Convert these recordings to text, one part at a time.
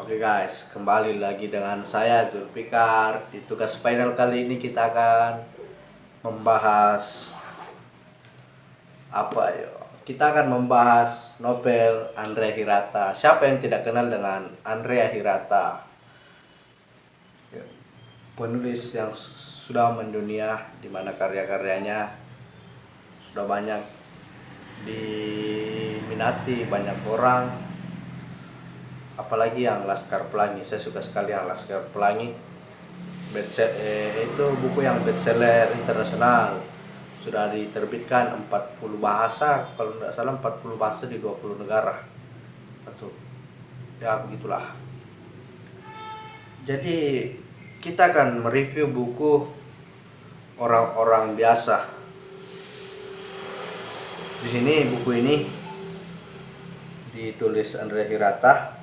Oke guys, kembali lagi dengan saya Zulfikar. Di tugas final kali ini kita akan membahas apa ya? Kita akan membahas novel Andrea Hirata. Siapa yang tidak kenal dengan Andrea Hirata? Ya, penulis yang sudah mendunia, di mana karya-karyanya sudah banyak diminati banyak orang, apalagi yang Laskar Pelangi. Saya suka sekali yang Laskar Pelangi. Itu buku yang bestseller internasional, sudah diterbitkan 40 bahasa, kalau tidak salah 40 bahasa di 20 negara. Betul. Ya begitulah. Jadi kita akan mereview buku Orang-orang Biasa. Di sini buku ini ditulis Andrea Hirata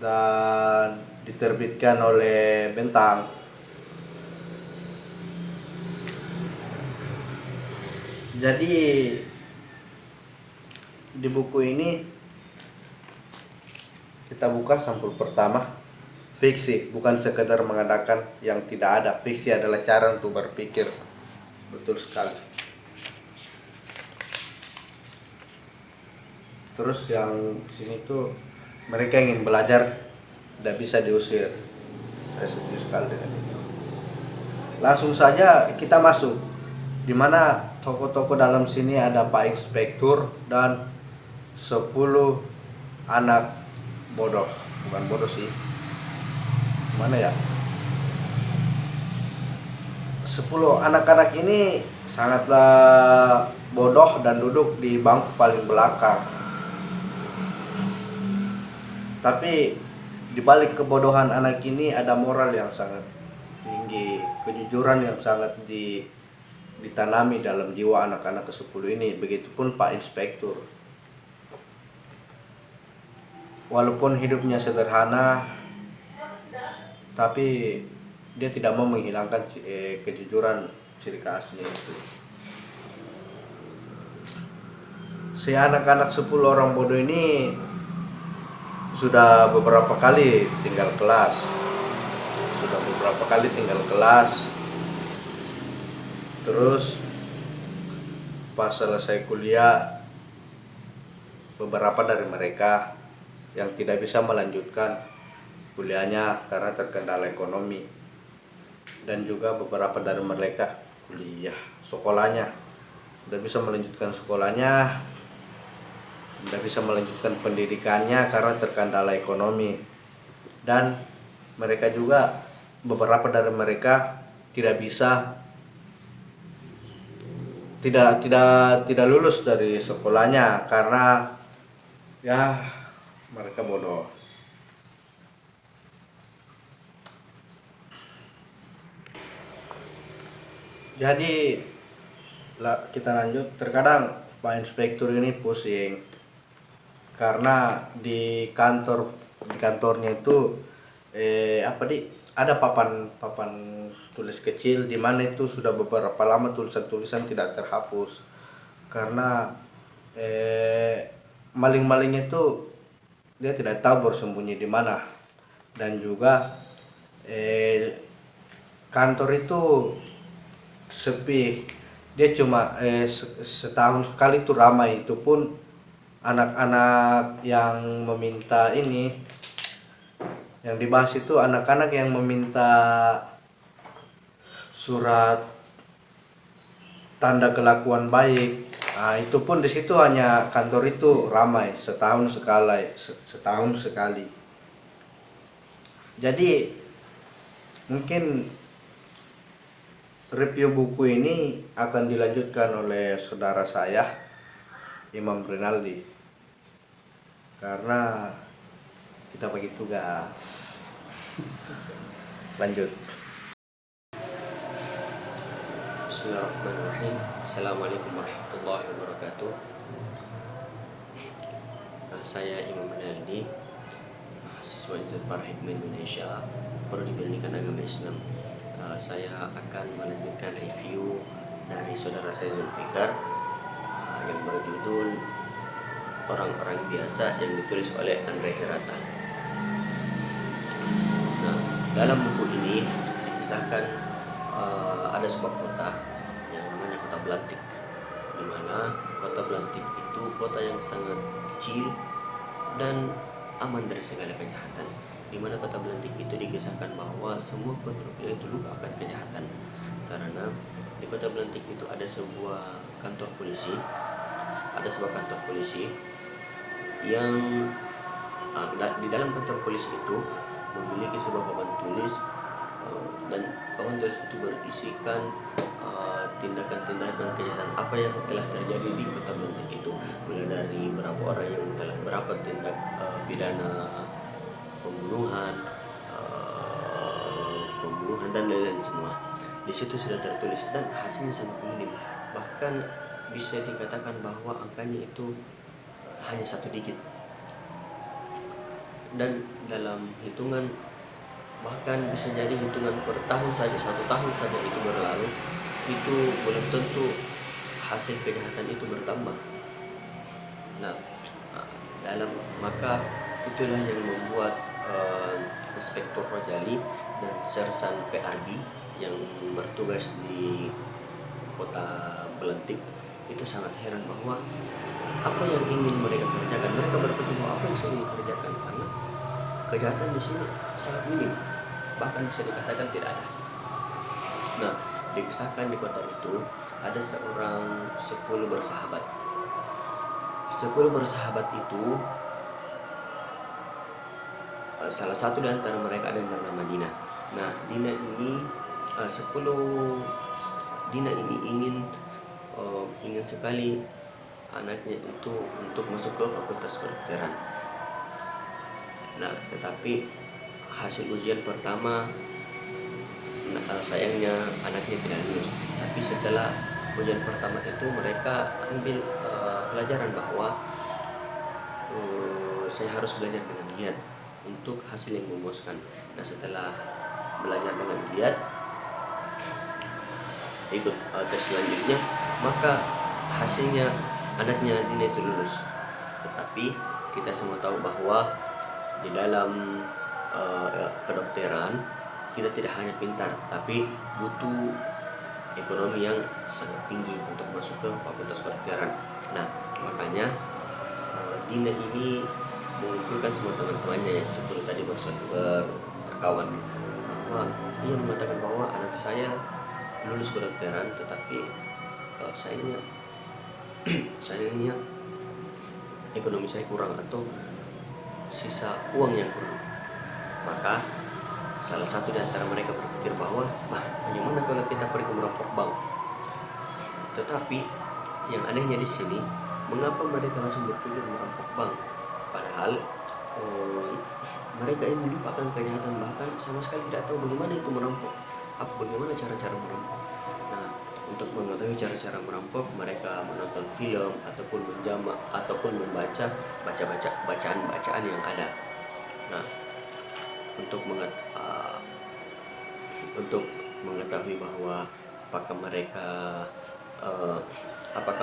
dan diterbitkan oleh Bentang. Jadi di buku ini kita buka sampul pertama. Fiksi bukan sekedar mengadakan yang tidak ada. Fiksi adalah cara untuk berpikir. Betul sekali. Terus yang sini tuh mereka ingin belajar, tidak bisa diusir. Saya setuju sekali dengan itu. Langsung saja kita masuk, dimana tokoh-tokoh dalam sini ada Pak Inspektur dan 10 anak bodoh. Bukan bodoh sih, mana ya, 10 anak-anak ini sangatlah bodoh dan duduk di bangku paling belakang. Tapi di balik kebodohan anak ini ada moral yang sangat tinggi, kejujuran yang sangat ditanami dalam jiwa anak-anak ke-10 ini. Begitupun Pak Inspektur. Walaupun hidupnya sederhana, tapi dia tidak mau menghilangkan kejujuran, ciri khasnya itu. Si anak-anak 10 orang bodoh ini sudah beberapa kali tinggal kelas. Terus pas selesai kuliah, beberapa dari mereka yang tidak bisa melanjutkan kuliahnya karena terkendala ekonomi, dan juga beberapa dari mereka sekolahnya tidak bisa melanjutkan sekolahnya, tidak bisa melanjutkan pendidikannya karena terkendala ekonomi. Dan mereka juga, beberapa dari mereka tidak lulus dari sekolahnya karena ya mereka bodoh. Jadi kita lanjut. Terkadang Pak Inspektur ini pusing karena di kantornya itu ada papan tulis kecil, di mana itu sudah beberapa lama tulisan-tulisan tidak terhapus karena maling-malingnya itu dia tidak tahu bersembunyi di mana. Dan juga kantor itu sepi, dia cuma setahun sekali itu ramai, itu pun anak-anak yang meminta ini, yang dibahas itu anak-anak yang meminta surat tanda kelakuan baik. Nah, itu pun di situ hanya kantor itu ramai setahun sekali. Jadi mungkin review buku ini akan dilanjutkan oleh saudara saya Imam Rinaldi, karena kita bagi tugas. Lanjut. Bismillahirrahmanirrahim. Assalamualaikum warahmatullahi wabarakatuh. Saya Imam Rinaldi, mahasiswa Institut Hikmah Indonesia, Prodi Pendidikan Agama Islam. Saya akan melanjutkan review dari saudara saya Zulfikar yang berjudul orang-orang biasa yang ditulis oleh Andre Hirata. Nah, dalam buku ini dikisahkan ada sebuah kota yang namanya Kota Belantik, di mana Kota Belantik itu kota yang sangat kecil dan aman dari segala kejahatan. Di mana Kota Belantik itu dikisahkan bahwa semua penduduk itu lupa akan kejahatan, karena di Kota Belantik itu ada sebuah kantor polisi, yang di dalam kantor polisi itu memiliki sebuah papan tulis, dan papan tulis itu berisikan tindakan-tindakan kejahatan apa yang telah terjadi di Kota Belantik itu, mulai dari berapa orang yang telah berapa tindak pidana pembunuhan dan lain-lain semua. Di situ sudah tertulis dan hasilnya sangat minim, bahkan bisa dikatakan bahwa angkanya itu hanya 1 digit. Dan dalam hitungan, bahkan bisa jadi hitungan per tahun saja, 1 tahun saja itu berlalu, itu belum tentu hasil kejahatan itu bertambah. Nah, maka itulah yang membuat Inspektur Rojali dan Sersan PRD yang bertugas di Kota Belantik itu sangat heran bahwa apa yang ingin mereka kerjakan. Mereka berpikir bahwa apa yang ingin dikerjakan, karena kejahatan di sini sangat minim, bahkan bisa dikatakan tidak ada. Nah, dikisahkan di kota itu ada 10 bersahabat. 10 bersahabat itu salah satu di antara mereka ada yang bernama Dina. Nah, Dina ini ingin sekali anaknya itu untuk masuk ke Fakultas Kedokteran. Nah, tetapi hasil ujian pertama sayangnya anaknya tidak lulus. Tapi setelah ujian pertama itu mereka ambil pelajaran bahwa saya harus belajar dengan giat untuk hasil yang memuaskan. Nah, setelah belajar dengan giat, ikut tes selanjutnya, maka hasilnya anaknya Dina itu lulus. Tetapi kita semua tahu bahwa di dalam kedokteran kita tidak hanya pintar, tapi butuh ekonomi yang sangat tinggi untuk masuk ke Fakultas Kedokteran. Nah, makanya Dina ini mengumpulkan semua teman-temannya yang 10 tadi berkawan, bahwa ia mengatakan bahwa anak saya lulus kedokteran, tetapi sayangnya ekonomi saya kurang atau sisa uang yang kurang. Maka salah satu di antara mereka berpikir bahwa bagaimana kalau kita pergi merampok bank. Tetapi yang anehnya di sini, mengapa mereka langsung berpikir merampok bank, padahal mereka ini melupakan kejahatan, bahkan sama sekali tidak tahu bagaimana itu merampok, bagaimana cara-cara merampok. Nah, untuk mengetahui cara-cara merampok, mereka menonton film ataupun menjamak ataupun membaca bacaan-bacaan yang ada. Nah, untuk mengetahui bahwa apakah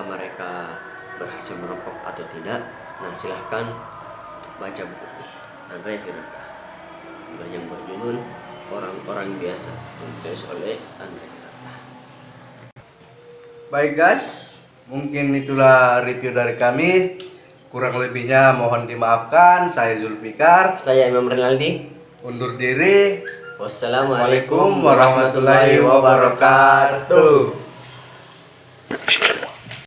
mereka berhasil merampok atau tidak, nah silahkan baca buku ini, Andre Hirata, yang berjudul Orang-orang Biasa, ditulis oleh Andre Hirata. Baik guys, mungkin itulah review dari kami. Kurang lebihnya mohon dimaafkan. Saya Zulfikar. Saya Imam Renaldi. Undur diri. Wassalamualaikum Waalaikumsalam warahmatullahi wabarakatuh.